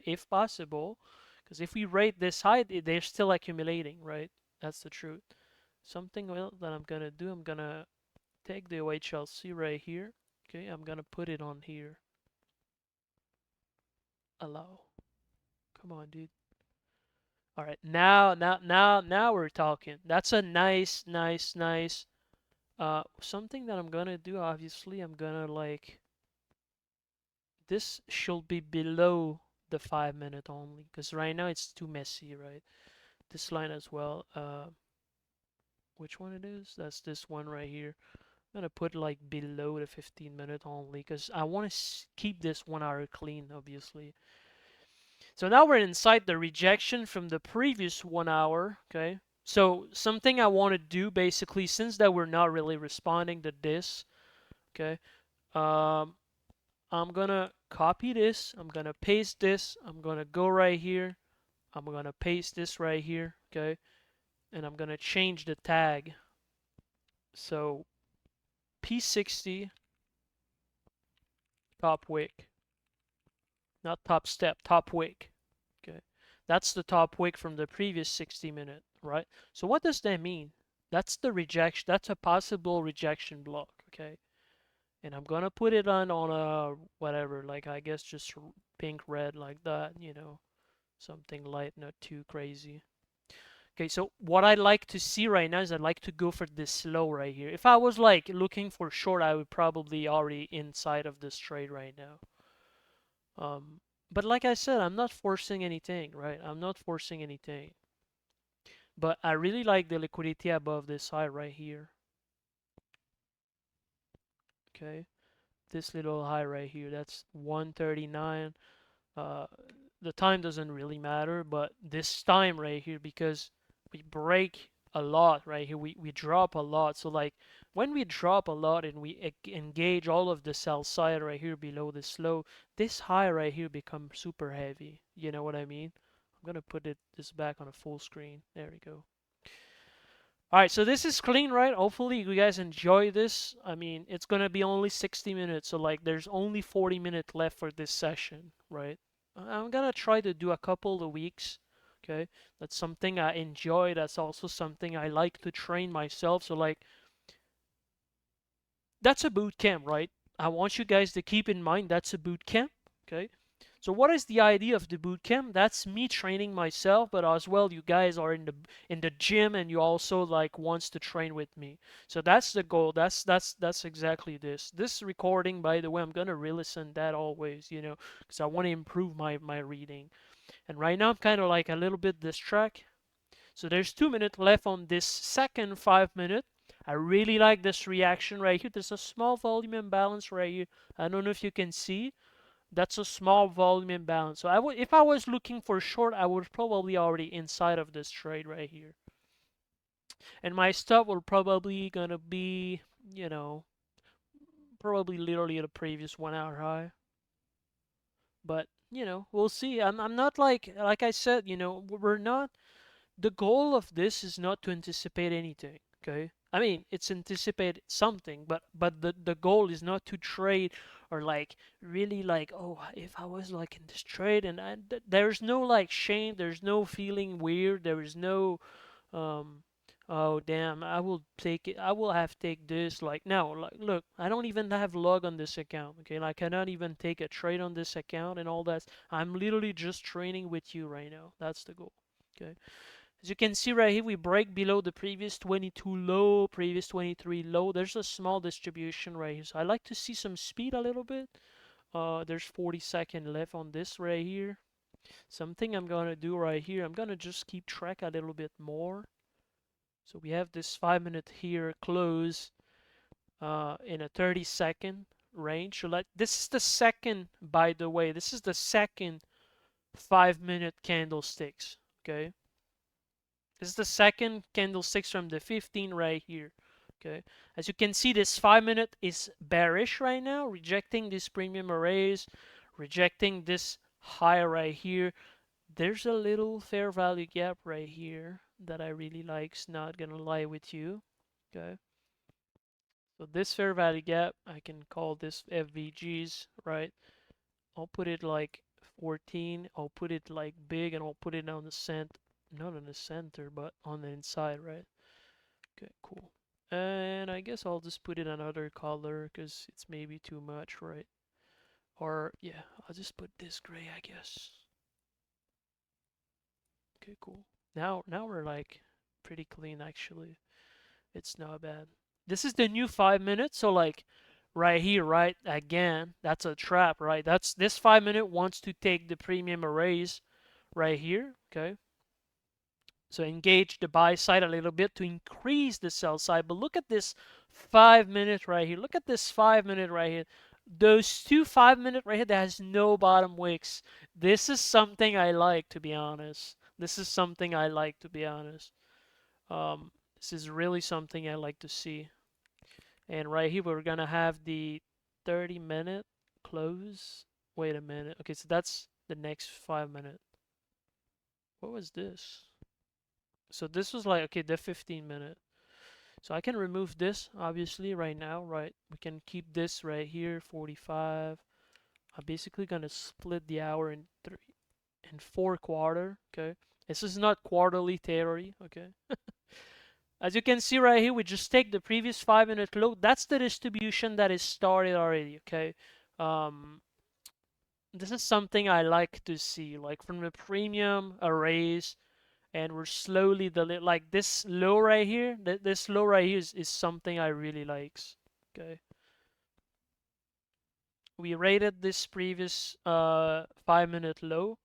if possible, because if we rate this high, they're still accumulating, right? That's the truth. Something that I'm gonna do, I'm gonna take the OHLC right here. Okay, I'm gonna put it on here. Allow. Come on, dude. All right, now we're talking. That's a nice. Something that I'm gonna do. Obviously, I'm gonna like this should be below the 5 minute only, because right now it's too messy, right? This line as well. Which one it is? That's this one right here. I'm gonna put like below the 15-minute only, because I want to keep this 1 hour clean, obviously. So now we're inside the rejection from the previous 1 hour. Okay. So something I want to do basically, since that we're not really responding to this, okay, um, I'm gonna copy this. I'm gonna paste this. I'm gonna go right here. I'm gonna paste this right here. Okay, and I'm gonna change the tag. So P60 top wick, not top step, top wick. Okay, that's the top wick from the previous 60-minute, right? So what does that mean? That's the rejection. That's a possible rejection block. Okay, and I'm gonna put it on a whatever, like I guess just pink red like that. Something light, not too crazy. Okay, so what I like to see right now is I'd like to go for this slow right here. If I was like looking for short, I would probably already inside of this trade right now. But like I said, I'm not forcing anything, right? I'm not forcing anything. But I really like the liquidity above this high right here. Okay, this little high right here, that's 139. Uh, the time doesn't really matter, but this time right here, because we break a lot right here, we drop a lot. So like when we drop a lot and we engage all of the sell side right here below this low, this high right here becomes super heavy. You know what I mean? I'm gonna put this back on a full screen. There we go. All right, so this is clean, right? Hopefully you guys enjoy this. I mean, it's gonna be only 60 minutes, so like there's only 40 minutes left for this session, right? I'm gonna try to do a couple of weeks. Okay, that's something I enjoy. That's also something I like to train myself. So like that's a boot camp, right? I want you guys to keep in mind that's a boot camp. Okay, so what is the idea of the boot camp? That's me training myself, but as well you guys are in the gym and you also like wants to train with me. So that's the goal. That's exactly this. This recording, by the way, I'm gonna re-listen that always, because I want to improve my reading. And right now I'm kind of like a little bit distracted. So there's 2 minutes left on this second 5 minute. I really like this reaction right here. There's a small volume imbalance right here. I don't know if you can see. That's a small volume imbalance. So if I was looking for short, I would probably already inside of this trade right here. And my stop will probably gonna be, you know, probably literally the previous 1 hour high. But we'll see. I'm not like I said, we're not. The goal of this is not to anticipate anything. Okay. I mean, it's anticipate something, but the goal is not to trade or like really like, oh, if I was like in this trade, and there's no like shame, there's no feeling weird, there is no um oh damn, I will take it, I will have to take this. Like, no, like, look, I don't even have log on this account. Okay, like I cannot even take a trade on this account and all that. I'm literally just training with you right now. That's the goal. Okay. As you can see right here, we break below the previous 22 low, previous 23 low. There's a small distribution right here. So I like to see some speed a little bit. There's 40 seconds left on this right here. Something I'm going to do right here, I'm going to just keep track a little bit more. So we have this 5 minute here close in a 30-second range. So this is the second, by the way, this is the second 5 minute candlesticks. Okay. This is the second candlesticks from the 15 right here. Okay, as you can see, this 5 minute is bearish right now, rejecting this premium arrays, rejecting this high right here. There's a little fair value gap right here that I really like, not gonna lie with you. Okay, so this fair value gap, I can call this FVGs, right? I'll put it like 14. I'll put it like big and I'll put it on the center, not on the center, but on the inside, right? Okay, cool. And I guess I'll just put it another color because it's maybe too much, right? Or yeah, I'll just put this gray, I guess. Okay, cool. Now we're like pretty clean actually. It's not bad. This is the new 5 minutes, so like right here, right? Again, that's a trap, right? That's this 5 minute wants to take the premium arrays right here, okay? So engage the buy side a little bit to increase the sell side. But look at this 5 minute right here. Look at this 5 minute right here. Those two 5 minute right here that has no bottom wicks. This is something I like, to be honest. This is something I like, to be honest. This is really something I like to see. And right here we're gonna have the 30-minute close. Wait a minute. Okay, so that's the next 5 minute. What was this? So this was like, okay, the 15-minute. So I can remove this obviously right now, right? We can keep this right here, 45. I'm basically gonna split the hour in four quarter, okay? This is not quarterly theory, okay? As you can see right here, we just take the previous 5 minute low. That's the distribution that is started already, okay? Um, this is something I like to see, like from the premium arrays, and we're slowly like this low right here. This low right here is something I really likes. Okay, we rated this previous 5 minute low.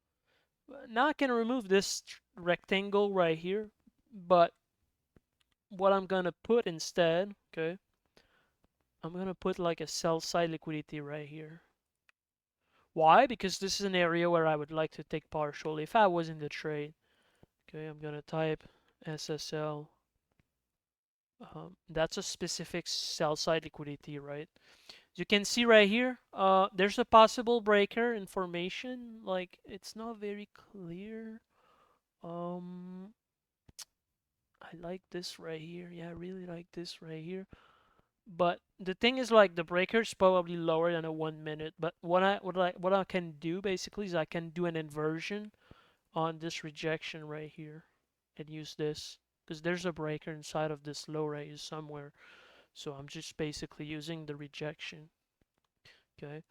Now I can remove this rectangle right here, but what I'm gonna put instead, okay, I'm gonna put like a sell side liquidity right here. Why? Because this is an area where I would like to take partial if I was in the trade. Okay, I'm gonna type SSL. That's a specific sell side liquidity, right? You can see right here, there's a possible breaker information. Like it's not very clear. Um, I like this right here. Yeah, I really like this right here. But the thing is, like the breaker is probably lower than a 1 minute. But what I can do basically is I can do an inversion on this rejection right here and use this because there's a breaker inside of this low right somewhere. So I'm just basically using the rejection. Okay.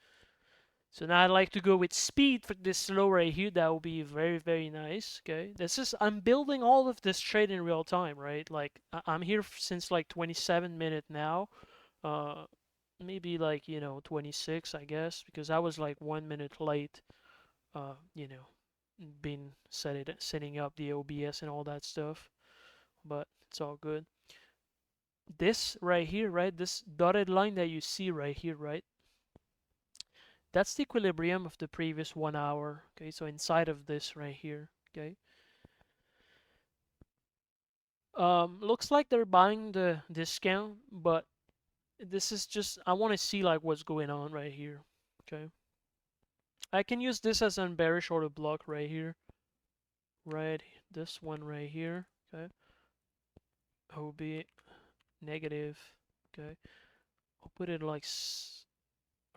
So now I'd like to go with speed for this slow right here. That will be very, very nice. Okay. I'm building all of this trade in real time, right? Like I'm here since like 27 minutes now. Uh, maybe like, 26, I guess, because I was like 1 minute late, uh, you know, been setting up the OBS and all that stuff. But it's all good. This right here, right? This dotted line that you see right here, right? That's the equilibrium of the previous 1 hour. Okay, so inside of this right here. Okay. Looks like they're buying the discount, but this is just I want to see like what's going on right here. Okay. I can use this as an bearish order block right here. Right, this one right here. Okay. Will be negative. Okay. I'll put it like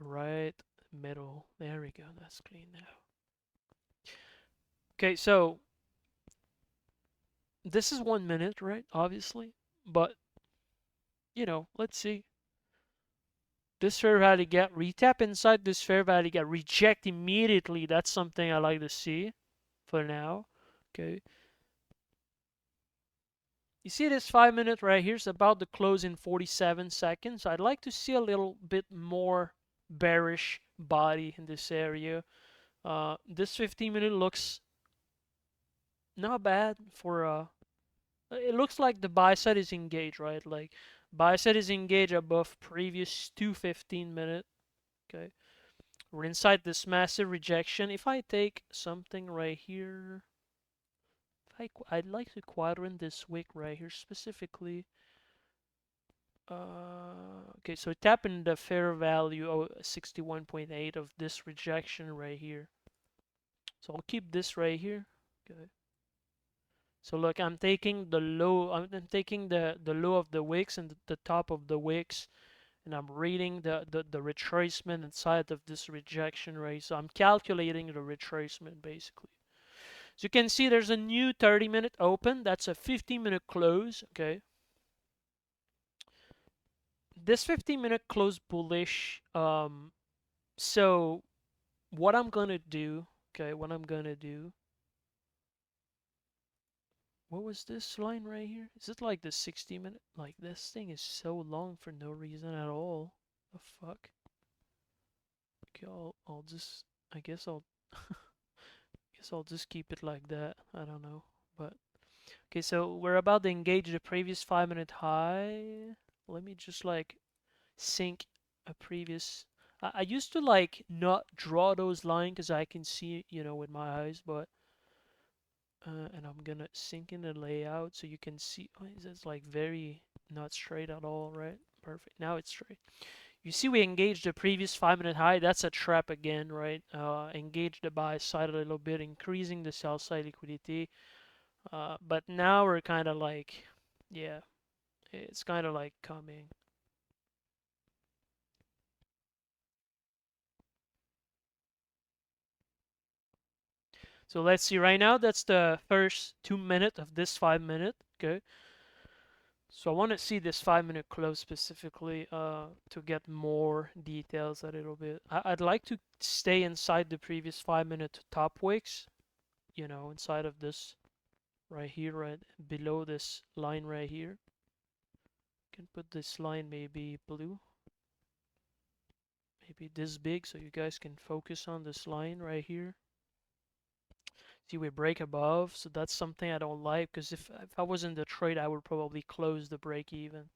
right middle. There we go. That's clean now. Okay, so this is 1 minute, right? Obviously, but let's see. This fair value gap, retap inside this fair value gap, reject immediately. That's something I like to see for now. Okay. You see this 5 minute right here is about to close in 47 seconds. I'd like to see a little bit more bearish body in this area. This 15 minute looks not bad for it looks like the buy side is engaged, right? Like buy side is engaged above previous 2 15 minute. Okay. We're inside this massive rejection. If I take something right here, I'd like to quadrant this wick right here specifically. Okay, so tap in the fair value of 61.8 of this rejection right here. So I'll keep this right here. Okay. So look, I'm taking the low. I'm taking the low of the wicks and the top of the wicks, and I'm reading the retracement inside of this rejection ray. So I'm calculating the retracement basically. So you can see there's a new 30-minute open. That's a 15-minute close. Okay. This 15-minute close bullish. So what I'm gonna do? Okay, what I'm gonna do. What was this line right here? Is it like the 60-minute? Like this thing is so long for no reason at all. The fuck? Okay, I'll just I guess I'll just keep it like that. I don't know. But okay, so we're about to engage the previous 5-minute high. Let me just like sync a previous. I used to like not draw those lines because I can see, with my eyes, but and I'm gonna sync in the layout so you can see. Oh, it's like very not straight at all, right? Perfect. Now it's straight. You see, we engaged the previous 5-minute high. That's a trap again, right? Engage the buy side a little bit, increasing the sell side liquidity. But now we're kind of like, yeah, it's kind of like coming. So let's see. Right now, that's the first 2 minutes of this 5-minute. Okay. So I want to see this 5-minute close specifically to get more details a little bit. I'd like to stay inside the previous 5-minute top wicks, inside of this right here, right below this line right here. Can put this line maybe blue, maybe this big, so you guys can focus on this line right here. See, we break above, so that's something I don't like, because if I was in the trade, I would probably close the break even,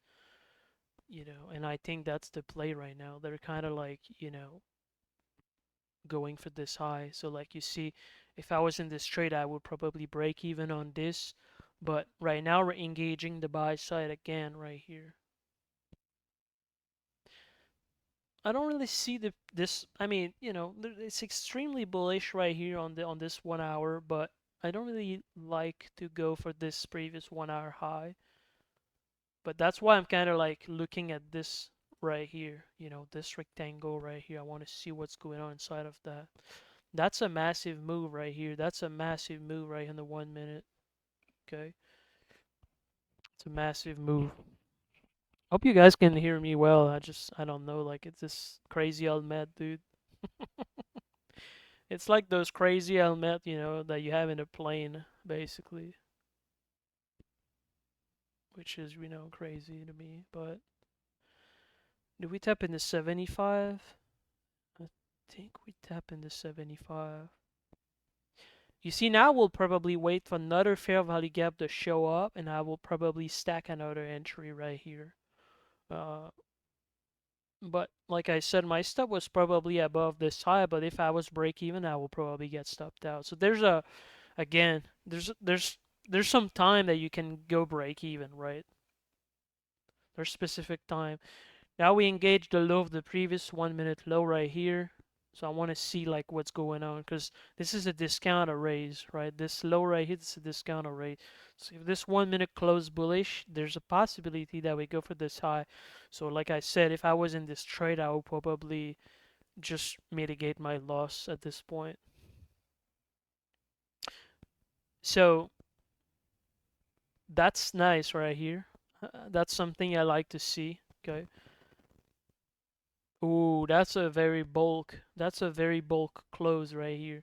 and I think that's the play right now. They're kind of like, going for this high. So like you see, if I was in this trade, I would probably break even on this, but right now we're engaging the buy side again right here. I don't really see this. I mean, it's extremely bullish right here on this 1 hour, but I don't really like to go for this previous 1 hour high. But that's why I'm kind of like looking at this right here, this rectangle right here. I want to see what's going on inside of that. That's a massive move right here. That's a massive move right in the 1 minute. Okay, it's a massive move. Hope you guys can hear me well. I don't know, like it's this crazy helmet, dude. It's like those crazy helmet, that you have in a plane, basically, which is, crazy to me. But do we tap into 75? I think we tap into 75. You see, now we'll probably wait for another fair value gap to show up, and I will probably stack another entry right here. Uh, but like I said, my stop was probably above this high, but if I was break even, I will probably get stopped out. So again, there's some time that you can go break even, right? There's specific time. Now we engage the low of the previous 1 minute low right here. So I want to see like what's going on, because this is a discount raise, right? This low right here, this is a discount raise. So if this 1 minute close bullish, there's a possibility that we go for this high. So like I said, if I was in this trade, I would probably just mitigate my loss at this point. So that's nice right here. That's something I like to see. Okay. Ooh, that's a very bulk close right here.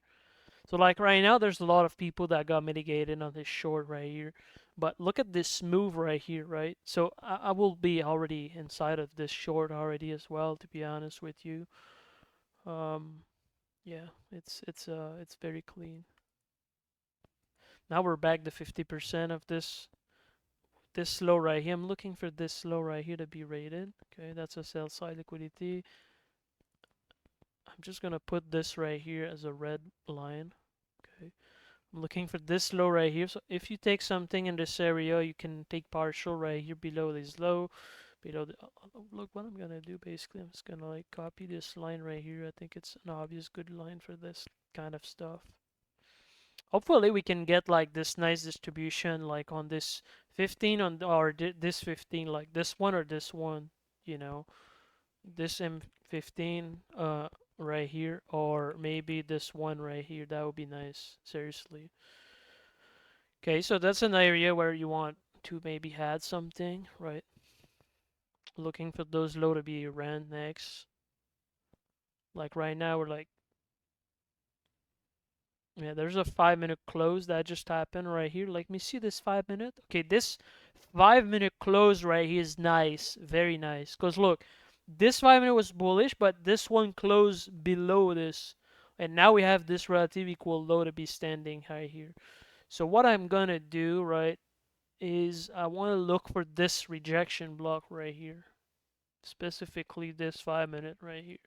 So like right now, there's a lot of people that got mitigated on this short right here. But look at this move right here, right? So I will be already inside of this short already as well, to be honest with you. Um, yeah, it's very clean. Now we're back to 50% of this low right here. I'm looking for this low right here to be rated. Okay, that's a sell side liquidity. I'm just gonna put this right here as a red line. Okay, I'm looking for this low right here. So if you take something in this area, you can take partial right here below this low, below the. Look what I'm gonna do. Basically, I'm just gonna like copy this line right here. I think it's an obvious good line for this kind of stuff. Hopefully, we can get like this nice distribution, like on this 15 or this 15, like this one or this one, you know. this M15 right here, or maybe this one right here. That would be nice. Seriously. Okay, so that's an area where you want to maybe add something, right? Looking for those low to be ran next. Like right now, we're like, yeah, there's a 5 minute close that just happened right here. Let me see this 5 minute. Okay, this 5 minute close right here is nice, very nice. Because look, this 5 minute was bullish, but this one closed below this. And now we have this relative equal low to be standing right here. So what I'm gonna do, right, is I want to look for this rejection block right here. Specifically this 5 minute right here.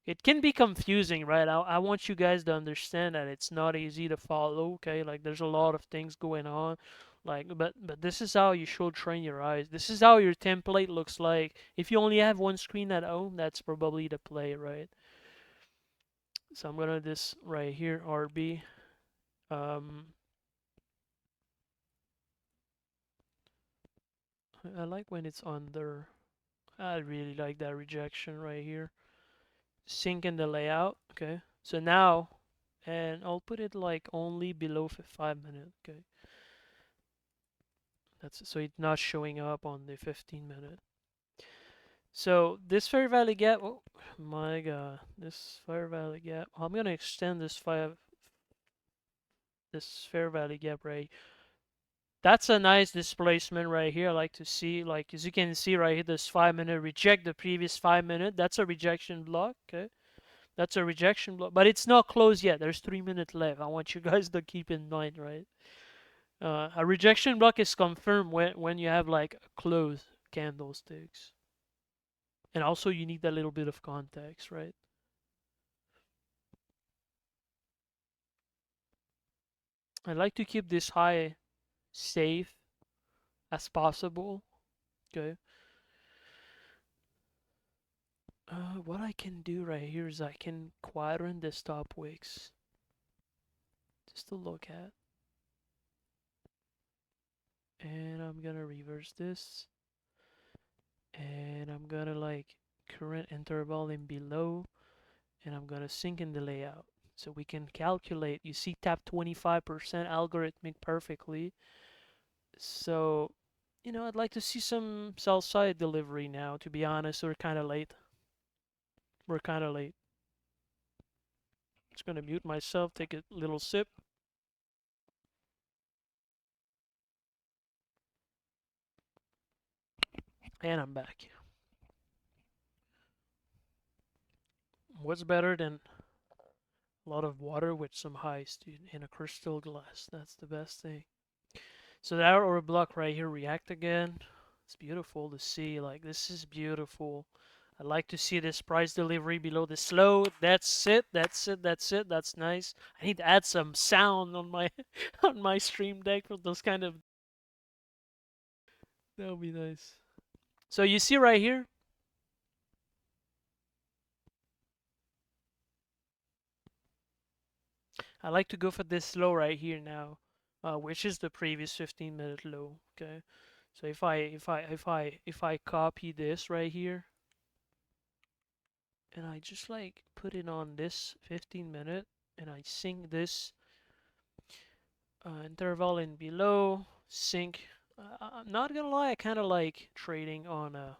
It can be confusing, right? I want you guys to understand that it's not easy to follow, okay? Like there's a lot of things going on. Like but this is how you should train your eyes. This is how your template looks like. If you only have one screen at home, that's probably the play, right? So I'm gonna this right here, RB. Um I like when it's under. I really like that rejection right here. Sync in the layout, okay? So now, and I'll put it like only below 5 minutes, okay? That's so it's not showing up on the 15 minute. So this fair value gap, oh my god, this fair value gap. I'm gonna extend this fair value gap right. That's a nice displacement right here. I like to see, like as you can see right here, this 5 minute reject the previous 5 minute. That's a rejection block, okay? That's a rejection block, but it's not closed yet. There's 3 minutes left. I want you guys to keep in mind, right? A rejection block is confirmed when you have like closed candlesticks, and also you need that little bit of context, right? I like to keep this high safe as possible. Okay. What I can do right here is I can quadrant the stop wicks just to look at, and I'm gonna reverse this, and I'm gonna like current interval in below, and I'm gonna sync in the layout so we can calculate. You see tap 25% algorithmic perfectly. So I'd like to see some sell side delivery now. To be honest, we're kind of late. Just gonna mute myself, take a little sip, and I'm back. What's better than a lot of water with some ice, dude, in a crystal glass? That's the best thing. So that or block right here react again. It's beautiful to see. Like this is beautiful. I like to see this price delivery below the slow. That's it. That's it. That's it. That's nice. I need to add some sound on my on my stream deck for those kind of. That would be nice. So you see right here. I like to go for this low right here now, which is the previous 15-minute low. Okay. So if I copy this right here, and I just like put it on this 15-minute, and I sync this interval in below, sync. I'm not gonna lie, I kind of like trading on a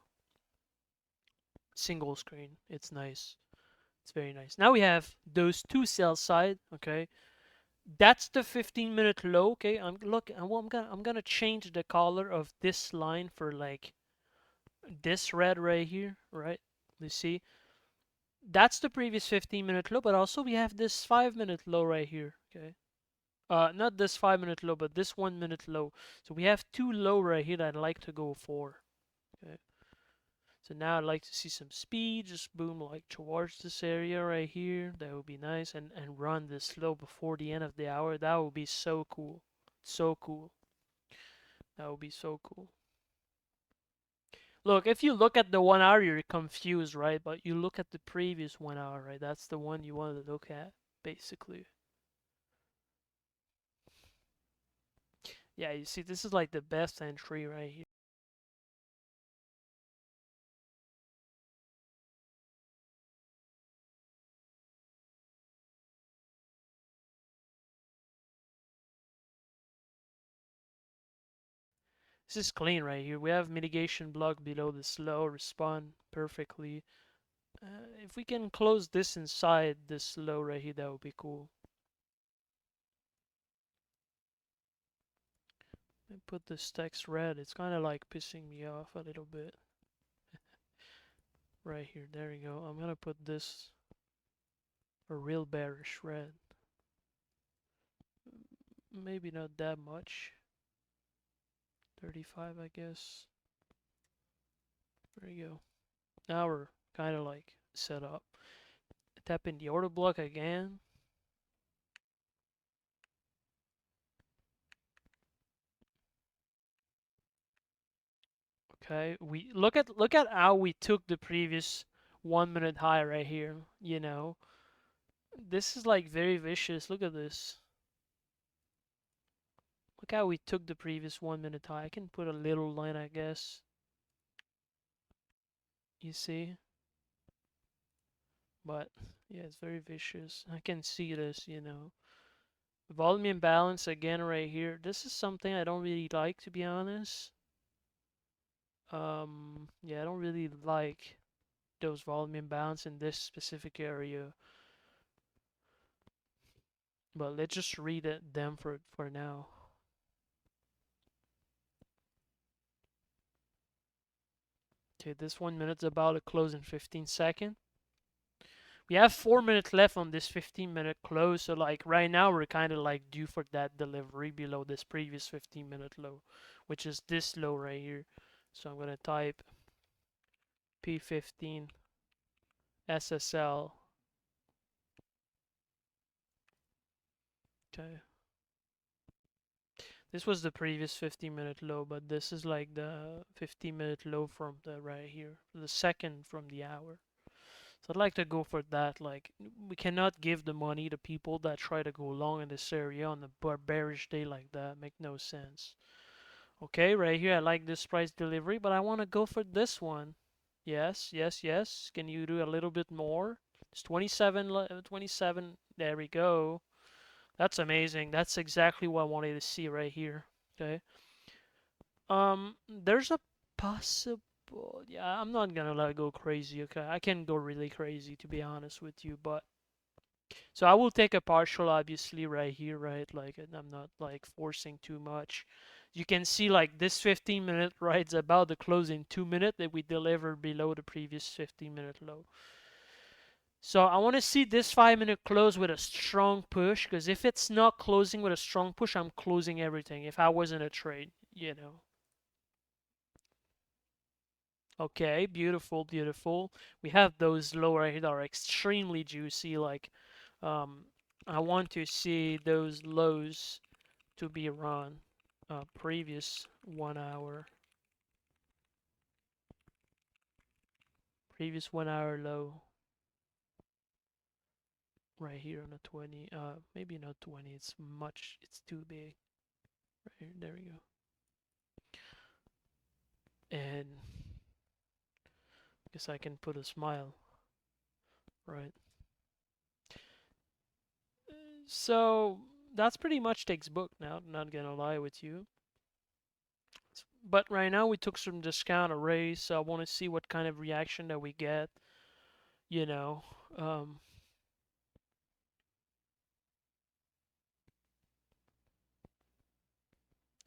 single screen. It's nice. It's very nice. Now we have those two sell side. Okay, that's the 15-minute low. Okay, I'm gonna change the color of this line for like this red right here. Right, you see that's the previous 15-minute low, but also we have this 5 minute low right here. Okay. Not this 5 minute low, but this 1 minute low. So we have two low right here that I'd like to go for. Okay. So now I'd like to see some speed, just boom like towards this area right here. That would be nice, and run this slow before the end of the hour. That would be so cool. So cool. That would be so cool. Look, if you look at the 1 hour, you're confused, right? But you look at the previous 1 hour, right? That's the one you want to look at, basically. Yeah, you see, this is like the best entry right here. This is clean right here. We have mitigation block below the slow, respond perfectly. If we can close this inside this slow right here, that would be cool. And put this text red. It's kind of like pissing me off a little bit. Right here, there you go. I'm gonna put this a real bearish red. Maybe not that much. 35, I guess. There you go. Now we're kind of like set up. Tap in the order block again. Okay, we look at how we took the previous 1 minute high right here. You know, this is like very vicious. Look at this. Look how we took the previous 1 minute high. I can put a little line, I guess. You see? But yeah, it's very vicious. I can see this, you know. Volume imbalance again right here. This is something I don't really like, to be honest. Yeah, I don't really like those volume imbalance in this specific area. But let's just read them for now. Okay, this 1 minute's about to close in 15 seconds. We have 4 minutes left on this 15-minute close, so like right now we're kind of like due for that delivery below this previous 15-minute low, which is this low right here. So I'm gonna type P15 SSL. Okay. This was the previous 15-minute low, but this is like the 15-minute low from the right here, the second from the hour. So I'd like to go for that. Like, we cannot give the money to people that try to go long in this area on a bearish day like that. Make no sense. Okay, right here, I like this price delivery, but I want to go for this one. Yes, yes, yes. Can you do a little bit more? It's 27, 27. There we go. That's amazing. That's exactly what I wanted to see right here. Okay. There's a possible. Yeah, I'm not gonna let it go crazy. Okay, I can go really crazy to be honest with you, but so I will take a partial, obviously, right here, right? Like, I'm not like forcing too much. You can see like this 15-minute, right? It's about to close in 2 minutes that we delivered below the previous 15-minute low. So I want to see this 5 minute close with a strong push, because if it's not closing with a strong push, I'm closing everything. If I was in a trade, you know. Okay, beautiful, beautiful. We have those low right here that are extremely juicy. Like, um, I want to see those lows to be run. Previous 1 hour, previous 1 hour low, right here on the 20. Maybe not 20. It's too big. Right here, there we go. And I guess I can put a smile, right? So that's pretty much textbook now. Not gonna lie with you. But right now we took some discount arrays, so I want to see what kind of reaction that we get. You know, um,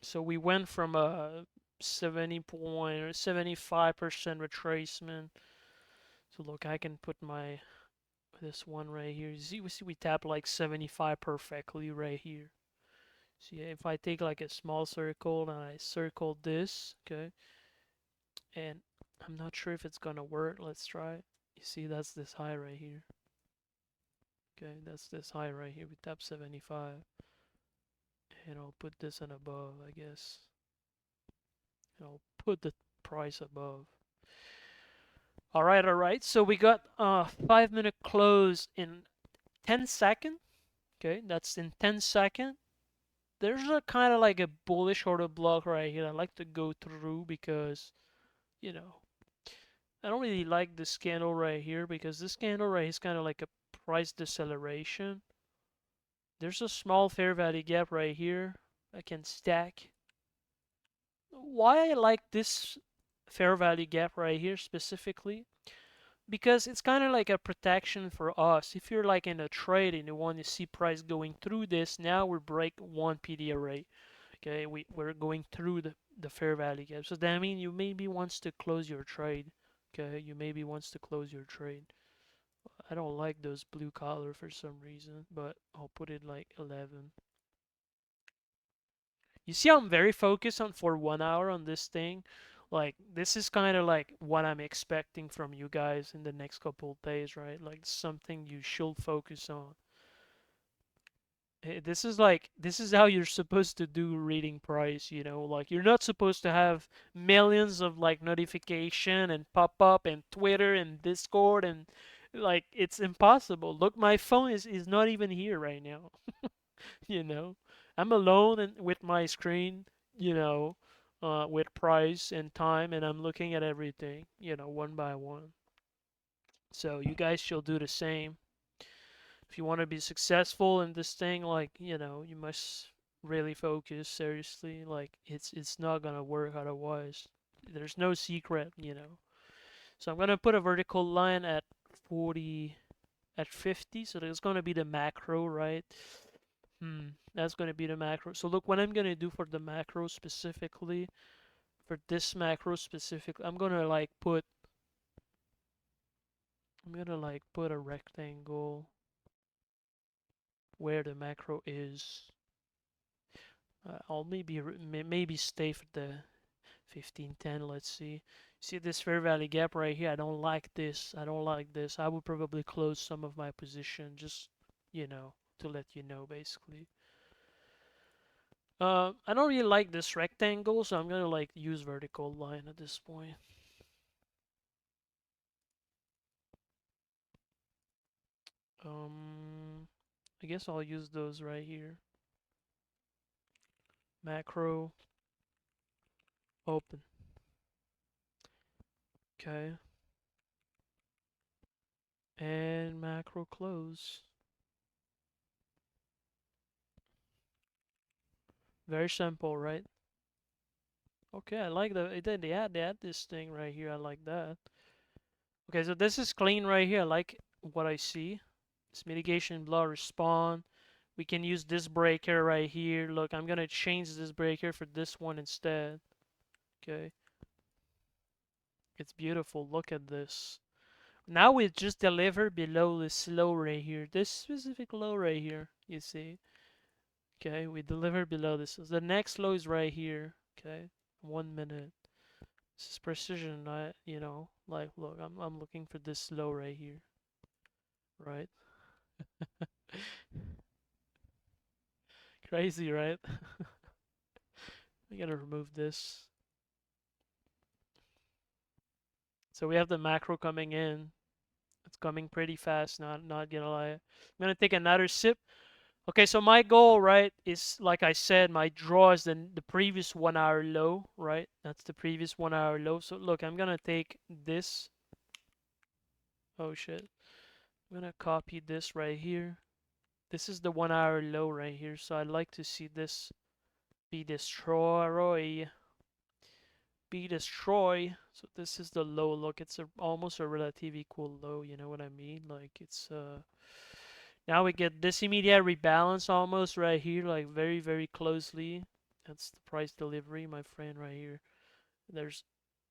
so we went from a 70 point or 75% retracement. So look, I can put my this one right here. See, we tap like 75 perfectly right here. See, if I take like a small circle and I circle this, okay, and I'm not sure if it's gonna work. Let's try. You see, that's this high right here. Okay, that's this high right here. We tap 75, and I'll put this in above, I guess. And I'll put the price above. All right, all right. So we got a 5 minute close in 10 seconds. Okay, that's in 10 seconds. There's a kind of like a bullish order block right here. I like to go through because, you know, I don't really like this candle right here because this candle right here is kind of like a price deceleration. There's a small fair value gap right here. I can stack. why I like this fair value gap right here specifically, because it's kind of like a protection for us. If you're like in a trade and you want to see price going through this, now we break one PD array. Okay, we're going through the fair value gap. So that means you maybe wants to close your trade. Okay, you maybe wants to close your trade. I don't like those blue color for some reason, but I'll put it like 11. You see, I'm very focused on for 1 hour on this thing. Like this is kind of like what I'm expecting from you guys in the next couple of days, right? Like something you should focus on. This is how you're supposed to do reading price, you know? Like you're not supposed to have millions of like notification and pop up and Twitter and Discord and like it's impossible. Look, my phone is not even here right now. You know, I'm alone and with my screen, you know, with price and time, and I'm looking at everything, you know, one by one. So you guys should do the same. If you want to be successful in this thing, like, you know, you must really focus seriously. Like it's not gonna work otherwise. There's no secret, you know. So I'm gonna put a vertical line at 40 at 50, so that's gonna be the macro, right? That's going to be the macro. So look, what I'm going to do for the macro specifically, for this macro specifically, I'm going to like put a rectangle where the macro is. I'll maybe stay for the 1510. Let's see. See this fair value gap right here? I don't like this. I don't like this. I would probably close some of my position just, you know, to let you know basically. I don't really like this rectangle, so I'm gonna like use vertical line at this point. I guess I'll use those right here. Macro, open. Okay. And macro close. Very simple, right? Okay, I like they add this thing right here. I like that. Okay, so this is clean right here. I like what I see. This mitigation blow respawn. We can use this breaker right here. Look, I'm gonna change this breaker for this one instead. Okay. It's beautiful. Look at this. Now we just deliver below this low right here. This specific low right here. You see? Okay, we deliver below this. So the next low is right here. Okay, 1 minute. This is precision. You know, like look, I'm looking for this low right here. Right? Crazy, right? We gotta remove this. So we have the macro coming in. It's coming pretty fast. Not gonna lie. I'm gonna take another sip. Okay, so my goal, right, is like I said, my draw is the previous 1 hour low, right? That's the previous 1 hour low. So look, I'm gonna take this. Oh shit. I'm gonna copy this right here. This is the 1 hour low right here. So I'd like to see this be destroyed. Be destroyed. So this is the low. Look, it's almost a relative equal low. You know what I mean? Like it's now we get this immediate rebalance almost right here, like very, very closely. That's the price delivery, my friend, right here. There's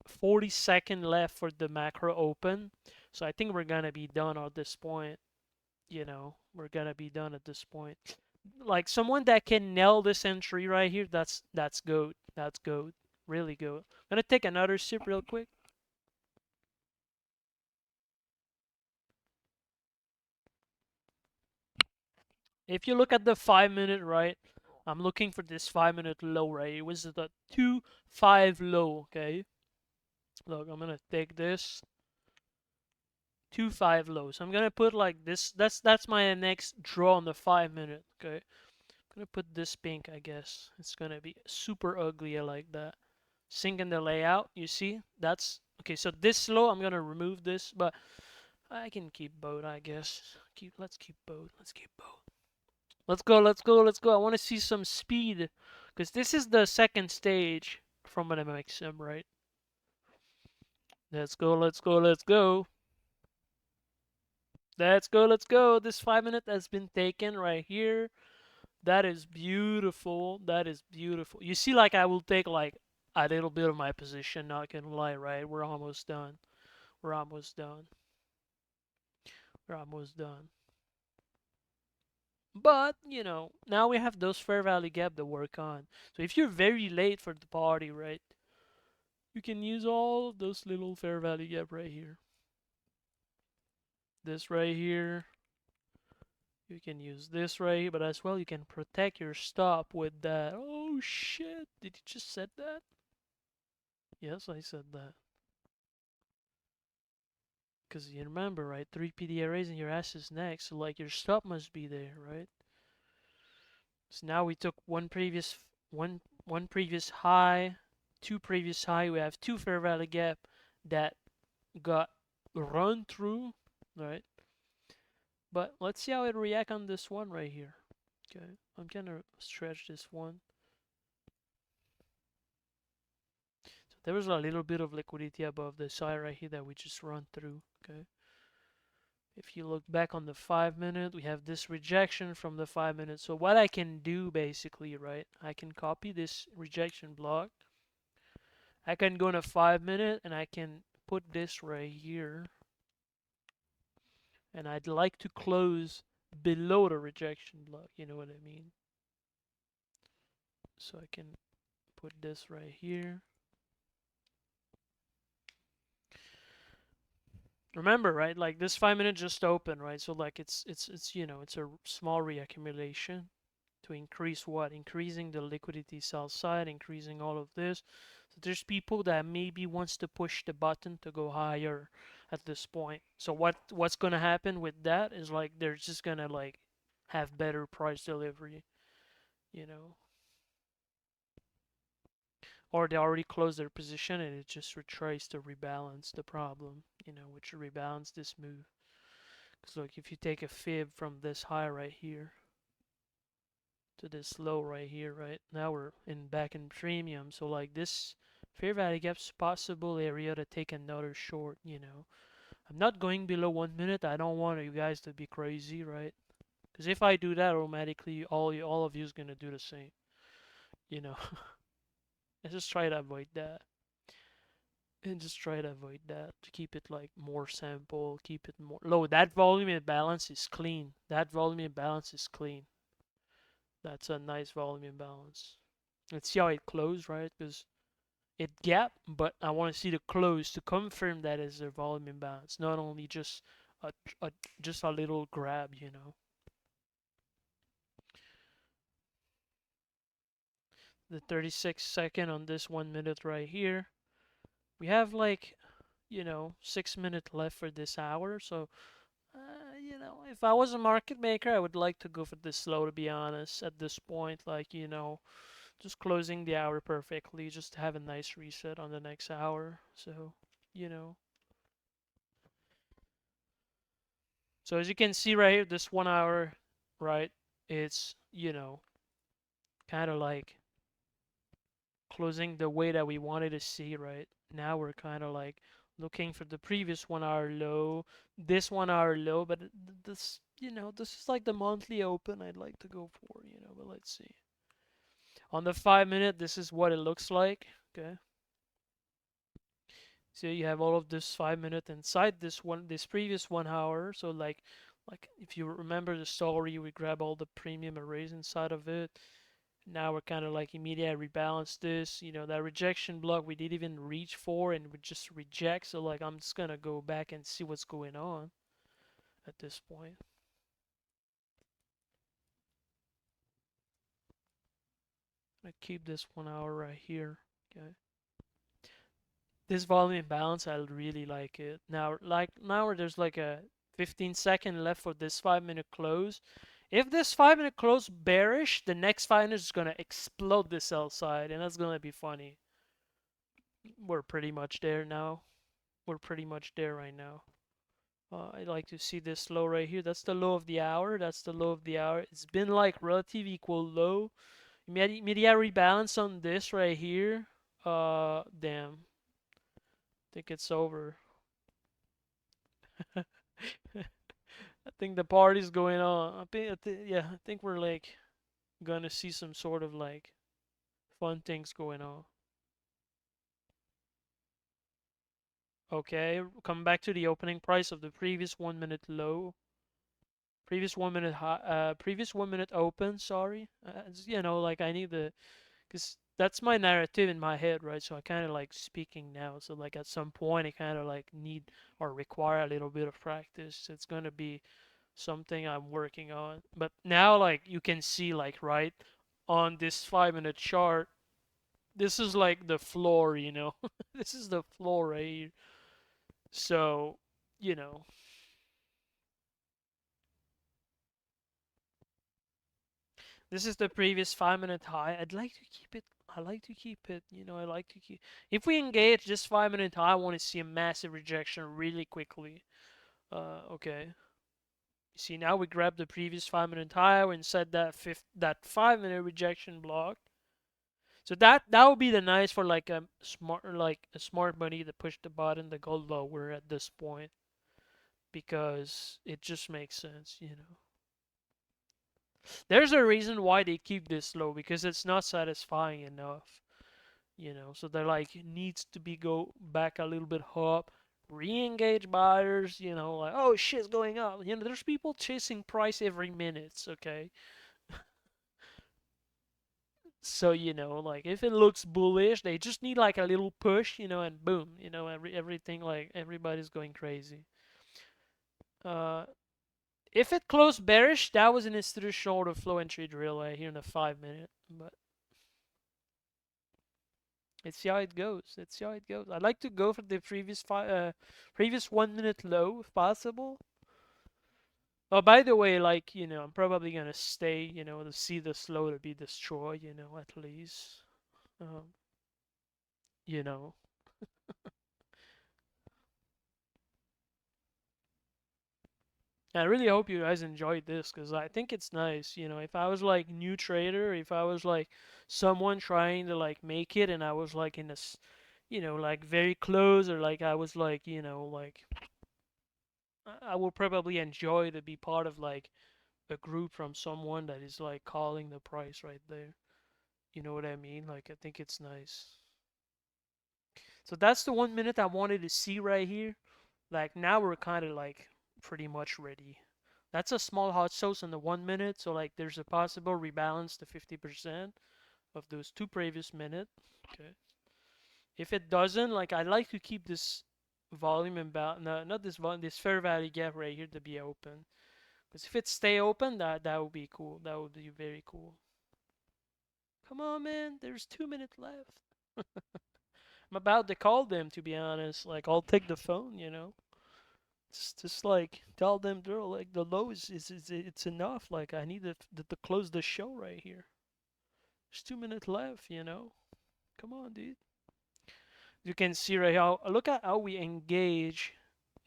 40 seconds left for the macro open. So I think we're gonna be done at this point. You know, we're gonna be done at this point. Like someone that can nail this entry right here, that's goat. That's goat. Really goat. I'm gonna take another sip real quick. If you look at the 5 minute, right, I'm looking for this 5 minute low, right? It was the 2-5 low, okay? Look, I'm gonna take this 2-5 low. So I'm gonna put like this. That's my next draw on the 5 minute, okay? I'm gonna put this pink, I guess. It's gonna be super ugly. I like that. Sync in the layout, you see? That's okay. So this low, I'm gonna remove this, but I can keep both, I guess. Let's keep both. Let's keep both. Let's go, let's go, let's go. I want to see some speed. Because this is the second stage, from an MXM, right? Let's go, let's go, let's go. Let's go, let's go. This 5 minute has been taken right here. That is beautiful. That is beautiful. You see, like, I will take, like, a little bit of my position, not gonna lie, right? We're almost done. We're almost done. We're almost done. But, now we have those fair value gap to work on. So if you're very late for the party, right, you can use all of those little fair value gap right here. This right here. You can use this right here, but as well you can protect your stop with that. Oh shit, did you just said that? Yes, I said that. Because you remember, right, 3 PD arrays and your ass is next, so like your stop must be there, right? So now we took one previous high, two previous high, we have two fair value gap that got run through, right? But let's see how it react on this one right here. Okay, I'm gonna stretch this one. So there was a little bit of liquidity above the side right here that we just run through. Okay. If you look back on the 5 minute, we have this rejection from the 5 minute. So what I can do basically, right? I can copy this rejection block. I can go in a 5 minute and I can put this right here. And I'd like to close below the rejection block. You know what I mean? So I can put this right here. Remember, right? Like this 5 minute just opened, right? So like it's it's a small reaccumulation to increase what? Increasing the liquidity sell side, increasing all of this. So there's people that maybe wants to push the button to go higher at this point. So what's gonna happen with that is like they're just gonna like have better price delivery, you know. Or they already closed their position and it just tries to rebalance the problem, which rebalance this move. Because look, if you take a fib from this high right here to this low right here, right? Now we're back in premium. So like this fair value gap's possible area to take another short. I'm not going below 1 minute. I don't want you guys to be crazy, right? Because if I do that, automatically all of you is gonna do the same. You know, I just try to avoid that. And just try to avoid that to keep it like more sample, keep it more low. That volume imbalance is clean. That volume imbalance is clean. That's a nice volume imbalance. Let's see how it closed, right? Because it gap, but I want to see the close to confirm that is a volume imbalance, not only just a, just a little grab. The 36-second on this 1 minute right here. We have like 6 minutes left for this hour, so if I was a market maker, I would like to go for this slow, to be honest, at this point. Like, just closing the hour perfectly, just to have a nice reset on the next hour. So, you know. So as you can see right here, this 1 hour, right, it's, kind of like closing the way that we wanted to see, right? Now we're kind of like looking for the previous 1 hour low, this 1 hour low, but this is like the monthly open I'd like to go for, but let's see. On the 5 minute, this is what it looks like, okay? So you have all of this 5 minute inside this previous 1 hour. So like if you remember the story, we grab all the premium arrays inside of it. Now we're kind of like immediately rebalance this. That rejection block we didn't even reach for and we just reject. So like I'm just gonna go back and see what's going on at this point. I keep this 1 hour right here. Okay. This volume imbalance, I really like it. Now there's like a 15-second left for this 5 minute close. If this 5 minute close bearish, the next 5 minutes is gonna explode the sell side, and that's gonna be funny. We're pretty much there now. We're pretty much there right now. I'd like to see this low right here. That's the low of the hour. That's the low of the hour. It's been like relative equal low. Immediate rebalance on this right here. Damn. Think it's over. I think the party's going on. Yeah, I think we're like gonna see some sort of like fun things going on. Okay, come back to the opening price of the previous 1 minute low. Previous 1 minute high, previous 1 minute open, sorry. Like I need the, because that's my narrative in my head, right? So I kind of like speaking now. So like at some point I kind of like need or require a little bit of practice. It's gonna be something I'm working on. But now like you can see like right on this 5 minute chart, this is like the floor. This is the floor right here. So, you know, this is the previous 5 minute high. I'd like to keep it. I like to keep it. I like to keep. If we engage this 5 minute high, I want to see a massive rejection really quickly. Okay. See, now we grab the previous 5 minute high and set that 5 minute rejection block. So that would be the nice for like a smart money to push the button to go lower at this point because it just makes sense. There's a reason why they keep this low because it's not satisfying enough. So they're like it needs to be go back a little bit up, re-engage buyers, like oh shit's going up. There's people chasing price every minute, okay? So like if it looks bullish, they just need like a little push, and boom, everything like everybody's going crazy. Uh, if it closed bearish, that was an institutional order flow entry drill right here in the 5 minute. But let's see how it goes. Let's see how it goes. I'd like to go for the previous 1 minute low if possible. Oh, by the way, like I'm probably gonna stay, to see the slow to be destroyed, at least. Um, you know. I really hope you guys enjoyed this because I think it's nice. If I was like new trader, if I was like someone trying to like make it, and I was like in this, like very close, or like I was like, like I would probably enjoy to be part of like a group from someone that is like calling the price right there. You know what I mean? Like I think it's nice. So that's the 1 minute I wanted to see right here. Like now we're kind of like pretty much ready. That's a small hot sauce in the 1 minute, so like there's a possible rebalance to 50% of those two previous minutes. Okay. If it doesn't, like I like to keep this volume imbalance, no, not this volume, this fair value gap right here to be open. Because if it stay open, that would be cool. That would be very cool. Come on, man. There's 2 minutes left. I'm about to call them, to be honest. Like I'll take the phone. Just like tell them, girl, like the low is it's enough. Like I need to close the show right here. There's 2 minutes left. Come on, dude. You can see right how look at how we engage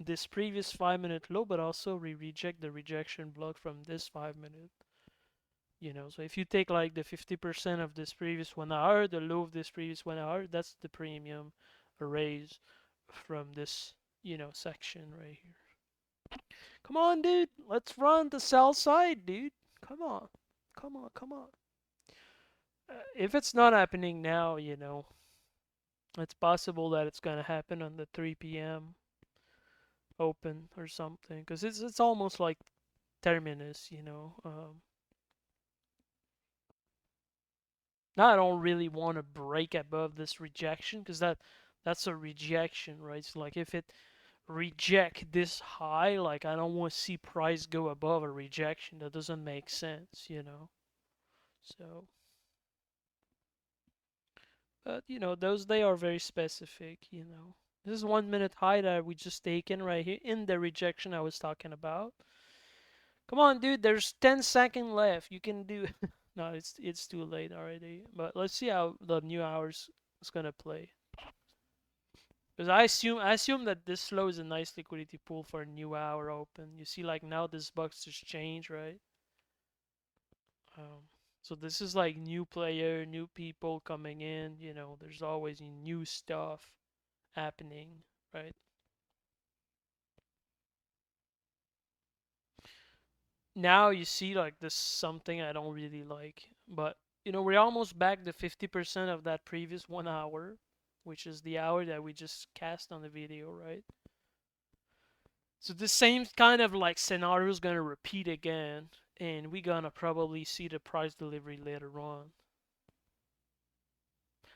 this previous 5 minute low, but also we reject the rejection block from this 5 minute. So if you take like the 50% of this previous 1 hour, the low of this previous 1 hour, that's the premium raise from this section right here. Come on, dude. Let's run the sell side, dude. Come on. Come on, come on. If it's not happening now, it's possible that it's going to happen on the 3 p.m. open or something. Because it's almost like terminus. Now I don't really want to break above this rejection because that's a rejection, right? So like if it reject this high, like I don't want to see price go above a rejection. That doesn't make sense. So, but those they are very specific. This is 1 minute high that we just taken right here in the rejection I was talking about. Come on, dude. There's 10 seconds left. You can do. No, it's too late already. But let's see how the new hours is gonna play. Because I assume that this slow is a nice liquidity pool for a new hour open. You see, like now this box just changed, right? Um, So this is like new player, new people coming in, there's always new stuff happening, right? Now you see like this is something I don't really like, but we're almost back to 50% of that previous 1 hour, which is the hour that we just cast on the video, right? So the same kind of like scenario is gonna repeat again, and we're gonna probably see the price delivery later on.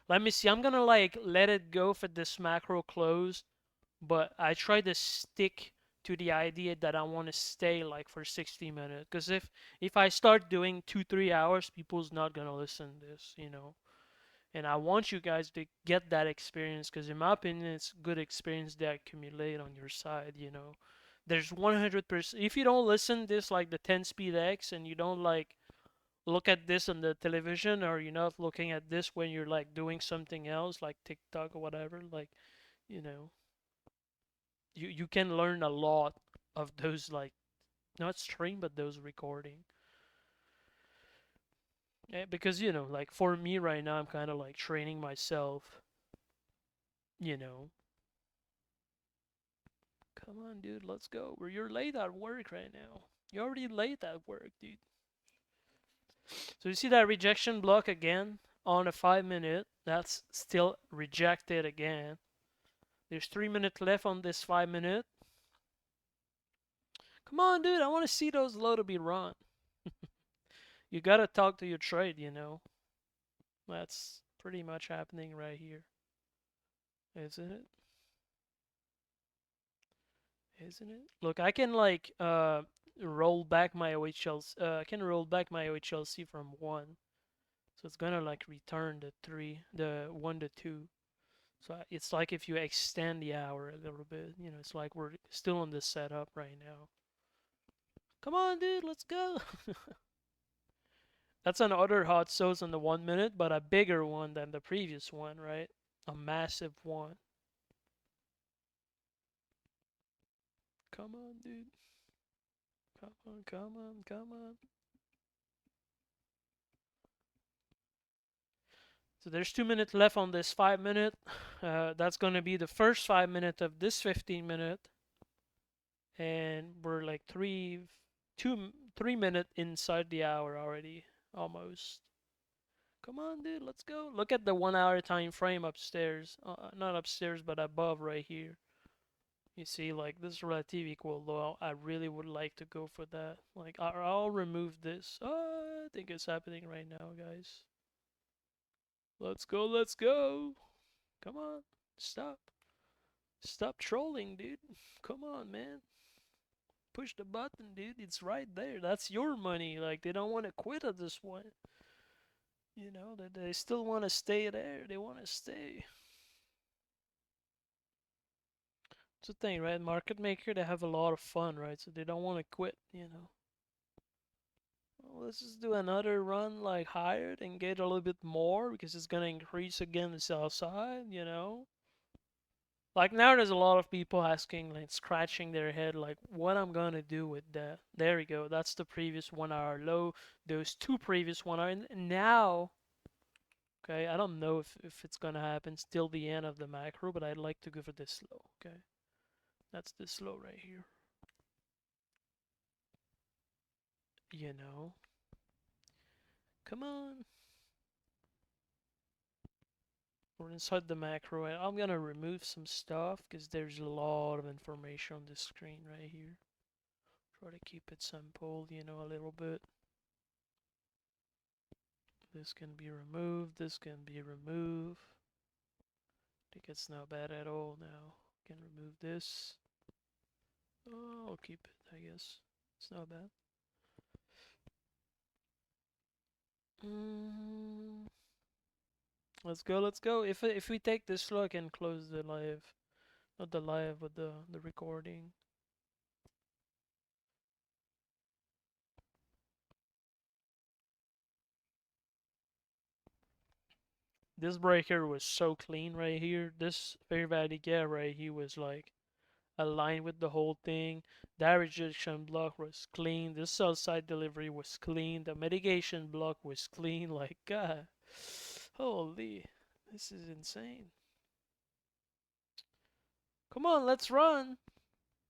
Let me see. I'm gonna like let it go for this macro close, but I try to stick to the idea that I want to stay like for 60 minutes. Because if I start doing 2-3 hours, people's not gonna listen to this. And I want you guys to get that experience because, in my opinion, it's good experience that accumulate on your side. There's 100%. If you don't listen this like the 10 speed X and you don't like look at this on the television, or you're not looking at this when you're like doing something else like TikTok or whatever, like, you know, you can learn a lot of those, like, not stream but those recording. Because like for me right now, I'm kind of like training myself. You know, come on, dude, let's go. You're late at work right now. You're already late at work, dude. So you see that rejection block again on a 5 minute. That's still rejected again. There's 3 minutes left on this 5 minute. Come on, dude. I want to see those low to be run. You gotta talk to your trade. That's pretty much happening right here, isn't it? Isn't it? Look, I can like roll back my OHLC. I can roll back my OHLC from 1, so it's gonna like return the 1 to 2. So it's like if you extend the hour a little bit, it's like we're still on this setup right now. Come on, dude, let's go. That's another hot sauce on the 1 minute, but a bigger one than the previous one, right? A massive one. Come on, dude. Come on, come on, come on. So there's 2 minutes left on this 5 minute. That's gonna be the first 5 minutes of this 15 minute, and we're like 3 minutes inside the hour already, almost. Come on, dude, let's go. Look at the 1 hour time frame upstairs. Not upstairs, but above right here. You see, like, this relative equal low. I really would like to go for that. Like, I'll remove this. Oh, I think it's happening right now, guys. Let's go, let's go. Come on. Stop. Stop trolling, dude. Come on, man. Push the button, dude. It's right there. That's your money. Like, they don't want to quit at this point. They still want to stay there. They want to stay. It's the thing, right? Market maker, they have a lot of fun, right? So they don't want to quit. Well, let's just do another run like higher and get a little bit more because it's gonna increase again the sell side. Like now there's a lot of people asking, like scratching their head, like what I'm gonna do with that. There we go. That's the previous 1 hour low. Those two previous 1 hour. And now, okay, I don't know if it's gonna happen till the end of the macro, but I'd like to go for this low. Okay, that's this low right here. You know, come on. We're inside the macro. I'm gonna remove some stuff because there's a lot of information on the screen right here. Try to keep it simple, a little bit. This can be removed. This can be removed. I think it's not bad at all now. Can remove this. Oh, I'll keep it, I guess. It's not bad. Mm, let's go, let's go. If we take this slow, I can close the live. Not the live, but the recording. This breaker was so clean right here. This fair value gap right here was like aligned with the whole thing. That rejection block was clean. The sell side delivery was clean. The mitigation block was clean. Like, God, holy, this is insane. Come on, let's run.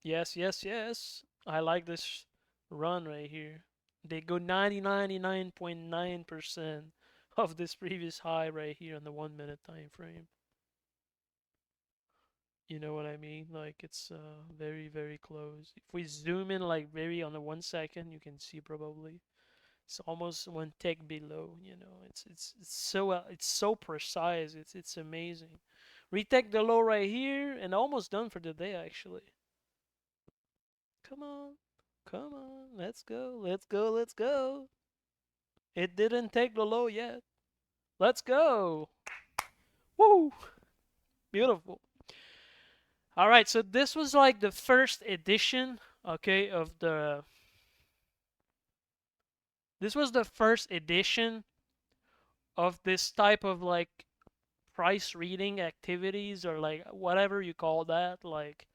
Yes, yes, yes. I like this run right here. They go 99.9% of this previous high right here on the 1 minute time frame. You know what I mean? Like it's very very close. If we zoom in like very on the 1 second, you can see probably it's almost one tick below. You know, it's so precise. It's amazing. Retake the low right here and almost done for the day actually. Come on, come on, let's go, let's go, let's go. It didn't take the low yet. Let's go. Woo! Beautiful. All right, so this was like the first edition, okay, of the. This was the first edition of this type of like price reading activities or like whatever you call that. Like,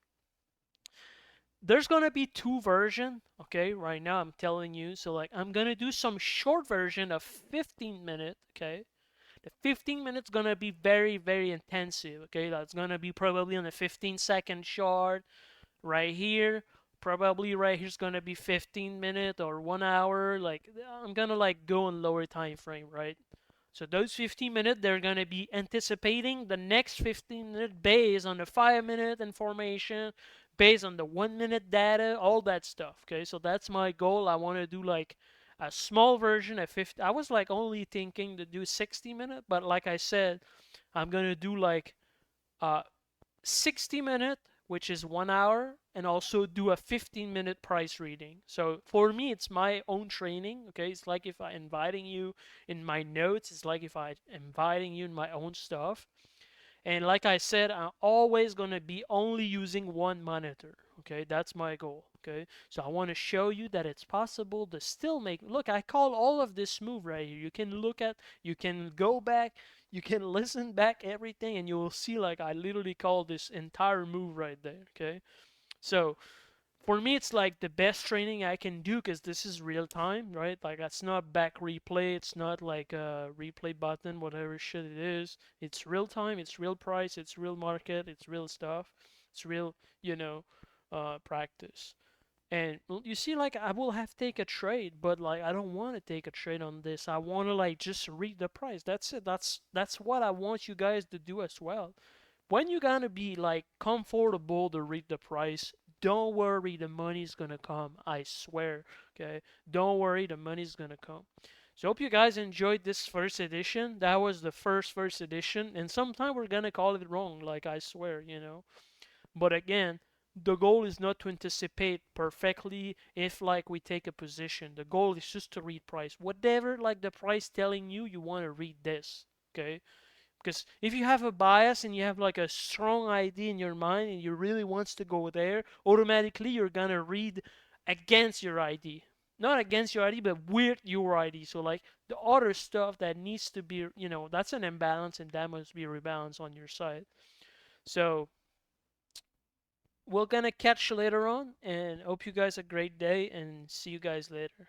there's gonna be two version, okay? Right now, I'm telling you. So like, I'm gonna do some short version of 15 minute, okay? The 15 minutes gonna be very very intensive, okay? That's gonna be probably on a 15-second chart right here. Probably right here's gonna be 15 minute or 1 hour. Like I'm gonna like go on lower time frame, right? So those 15 minutes, they're gonna be anticipating the next 15 minute based on the 5 minute information, based on the 1 minute data, all that stuff. Okay, so that's my goal. I want to do like a small version at 50. I was like only thinking to do 60 minute, but like I said, I'm gonna do like uh 60 minute, which is 1 hour, and also do a 15-minute price reading. So for me, it's my own training. Okay, it's like if I inviting you in my notes. It's like if I inviting you in my own stuff. And like I said, I'm always gonna be only using one monitor. Okay, that's my goal. Okay, so I want to show you that it's possible to still make. Look, I call all of this smooth right here. You can look at, you can go back, you can listen back everything, and you will see like I literally call this entire move right there. Okay, so for me it's like the best training I can do because this is real time, right? Like that's not back replay, it's not like a replay button, whatever shit it is. It's real time, it's real price, it's real market, it's real stuff, it's real, you know, practice. And well, you see, like I will have to take a trade, but like I don't want to take a trade on this. I want to like just read the price. That's it. That's what I want you guys to do as well. When you're gonna be like comfortable to read the price, don't worry, the money's gonna come. I swear. Okay, don't worry, the money's gonna come. So hope you guys enjoyed this first edition. That was the first edition, and sometime we're gonna call it wrong. Like I swear, you know. But again, the goal is not to anticipate perfectly if like we take a position. The goal is just to read price. Whatever like the price telling you, you want to read this. Okay? Because if you have a bias and you have like a strong idea in your mind and you really wants to go there, automatically you're gonna read against your ID. Not against your ID, but with your ID. So like the other stuff that needs to be, you know, that's an imbalance and that must be rebalanced on your side. So we're gonna catch you later on and hope you guys a great day and see you guys later.